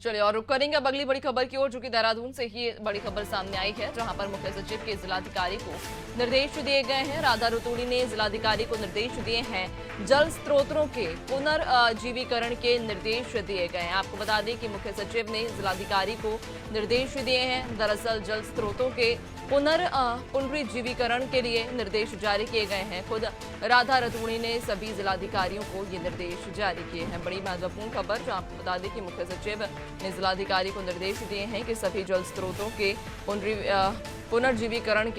चलिए और रुक करेंगे अब अगली बड़ी खबर की ओर, जो कि देहरादून से ही बड़ी खबर सामने आई है, जहां पर मुख्य सचिव के जिलाधिकारी को निर्देश दिए गए हैं। राधा रतूड़ी ने जिलाधिकारी को निर्देश दिए हैं। जल स्रोतों के पुनर्जीवीकरण के निर्देश दिए गए हैं। आपको बता दें कि मुख्य सचिव ने जिलाधिकारी को निर्देश दिए हैं। दरअसल जल स्रोतों के पुनर्जीवीकरण के लिए निर्देश जारी किए गए हैं। खुद राधा रतूड़ी ने सभी जिलाधिकारियों को ये निर्देश जारी किए हैं। बड़ी महत्वपूर्ण खबर, जो आपको बता दें कि मुख्य सचिव ने जिलाधिकारी को निर्देश दिए हैं कि सभी जल स्रोतों के पुनर्जीवीकरण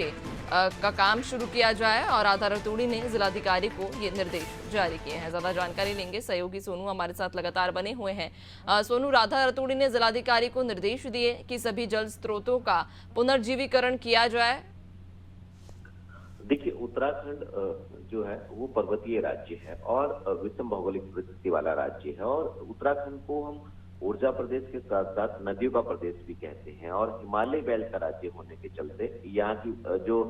का काम शुरू किया जाए, और राधा रतूड़ी ने जिलाधिकारी को ये निर्देश जारी किए हैं। ज्यादा जानकारी लेंगे, सहयोगी सोनू हमारे साथ लगातार बने हुए हैं। सोनू, राधा रतूड़ी ने जिलाधिकारी को निर्देश दिए कि सभी जल स्रोतों का पुनर्जीवीकरण किया जाए। देखिए, उत्तराखंड जो है वो पर्वतीय राज्य है और विषम भौगोलिक परिस्थिति वाला राज्य है, और उत्तराखंड को हम ऊर्जा प्रदेश के साथ साथ नदियों का प्रदेश भी कहते हैं, और हिमालय बेल्ट का राज्य होने के चलते यहाँ की जो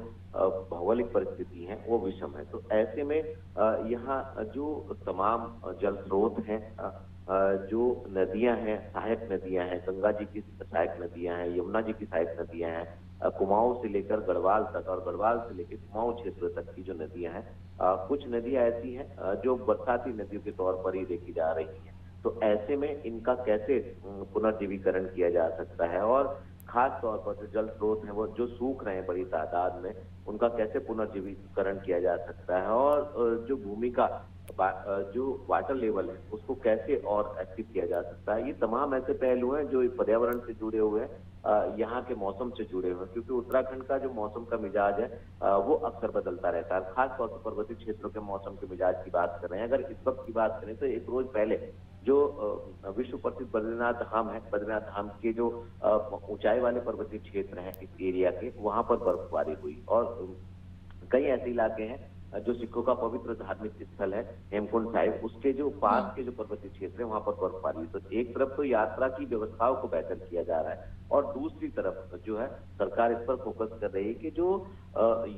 भौगोलिक परिस्थिति है वो विषम है। तो ऐसे में यहाँ जो तमाम जल स्रोत हैं, जो नदियां हैं, सहायक नदियां हैं, गंगा जी की सहायक नदियां हैं, यमुना जी की सहायक नदियां हैं, कुमाऊं से लेकर गढ़वाल तक और गढ़वाल से लेकर कुमाऊं क्षेत्र तक की जो नदियां हैं, कुछ नदियां ऐसी हैं जो बरसाती नदियों के तौर पर ही देखी जा रही हैं। तो ऐसे में इनका कैसे पुनर्जीवीकरण किया जा सकता है, और खास तौर पर जो जल स्रोत हैं वो जो सूख रहे हैं बड़ी तादाद में, उनका कैसे पुनर्जीवीकरण किया जा सकता है, और जो भूमि का जो वाटर लेवल है उसको कैसे और एक्टिव किया जा सकता है। ये तमाम ऐसे पहलू हैं जो पर्यावरण से जुड़े हुए हैं, यहाँ के मौसम से जुड़े हुए हैं, क्योंकि उत्तराखंड का जो मौसम का मिजाज है वो अक्सर बदलता रहता है। खासतौर पर पर्वतीय क्षेत्रों के मौसम के मिजाज की बात कर रहे हैं। अगर इस वक्त की बात करें तो एक रोज पहले जो विश्व प्रसिद्ध बद्रीनाथ धाम है, बद्रीनाथ धाम के जो ऊंचाई वाले पर्वतीय क्षेत्र हैं इस एरिया के, वहां पर बर्फबारी हुई, और कई ऐसे इलाके हैं जो सिखों का पवित्र धार्मिक स्थल है हेमकुंड साहिब, उसके जो पास के जो पर्वतीय क्षेत्र है वहां पर बर्फबारी हुई। तो एक तरफ तो यात्रा की व्यवस्थाओं को बेहतर किया जा रहा है, और दूसरी तरफ जो है सरकार इस पर फोकस कर रही है कि जो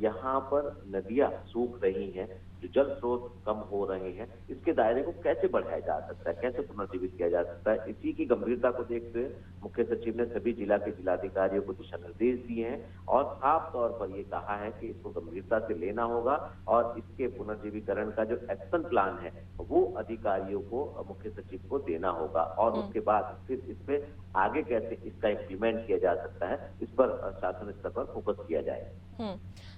यहाँ पर नदियां सूख रही हैं, जो जल स्रोत कम हो रहे हैं, इसके दायरे को कैसे बढ़ाया जा सकता है, कैसे पुनर्जीवित किया जा सकता है। इसी की गंभीरता को देखते हुए मुख्य सचिव ने सभी जिला के जिलाधिकारियों को दिशा निर्देश दिए हैं, और साफ तौर पर ये कहा है कि इसको गंभीरता से लेना होगा, और इसके पुनर्जीवीकरण का जो एक्शन प्लान है वो अधिकारियों को, मुख्य सचिव को देना होगा, और उसके बाद फिर इस पे आगे कैसे इसका इम्प्लीमेंट किया जा सकता है, इस पर शासन स्तर पर फोकस किया जाए।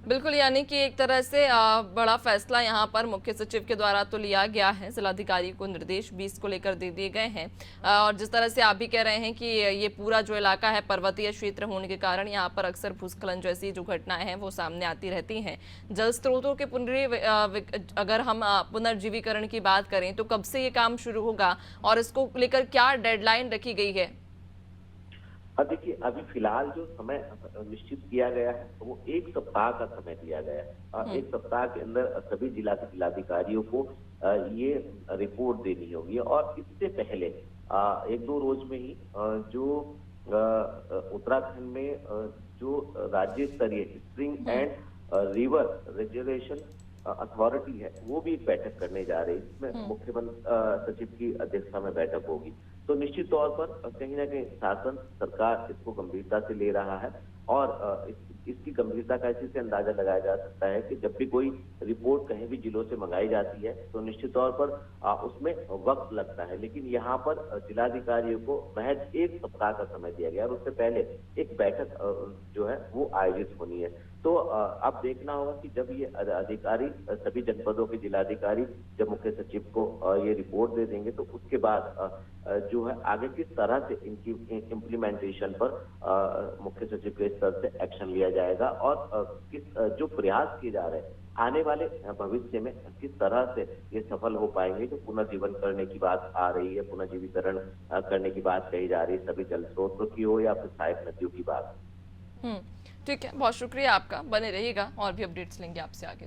बिल्कुल, यानी कि एक तरह से बड़ा फैसला यहाँ पर मुख्य सचिव के द्वारा तो लिया गया है। जिलाधिकारी को निर्देश भी इसको लेकर दे दिए गए हैं, और जिस तरह से आप भी कह रहे हैं कि ये पूरा जो इलाका है पर्वतीय क्षेत्र होने के कारण यहाँ पर अक्सर भूस्खलन जैसी जो घटनाएं हैं वो सामने आती रहती हैं। जल स्रोतों के अगर हम पुनर्जीवीकरण की बात करें तो कब से ये काम शुरू होगा, और इसको लेकर क्या डेडलाइन रखी गई है? देखिए, अभी फिलहाल जो समय निश्चित किया गया है वो 1 सप्ताह का समय दिया गया है। 1 सप्ताह के अंदर सभी जिला के जिलाधिकारियों को ये रिपोर्ट देनी होगी, और इससे पहले 1-2 रोज में ही जो उत्तराखंड में जो राज्य स्तरीय spring and river resolution authority है वो भी एक बैठक करने जा रही है, जिसमें मुख्यमंत्री सचिव की अध्यक्षता में बैठक होगी। तो निश्चित तौर पर कहीं ना कहीं शासन सरकार इसको गंभीरता से ले रहा है, और इसकी गंभीरता का इसी से अंदाजा लगाया जा सकता है कि जब भी कोई रिपोर्ट कहीं भी जिलों से मंगाई जाती है तो निश्चित तौर पर उसमें वक्त लगता है, लेकिन यहाँ पर जिलाधिकारियों को महज 1 सप्ताह का समय दिया गया, और उससे पहले एक बैठक जो है वो आयोजित होनी है। तो अब देखना होगा कि जब ये अधिकारी, सभी जनपदों के जिलाधिकारी जब मुख्य सचिव को ये रिपोर्ट दे देंगे, तो उसके बाद जो है आगे किस तरह से इनकी इम्प्लीमेंटेशन पर मुख्य सचिव के स्तर से एक्शन लिया जाएगा, और किस जो प्रयास किए जा रहे हैं आने वाले भविष्य में किस तरह से ये सफल हो पाएंगे। जो पुनर्जीवन करने की बात आ रही है, पुनर्जीवीकरण करने की बात कही जा रही है, सभी जल स्रोतों की हो या फिर सहायक नदियों की बात। ठीक है, बहुत शुक्रिया आपका, बने रहिएगा और भी अपडेट्स लेंगे आपसे आगे।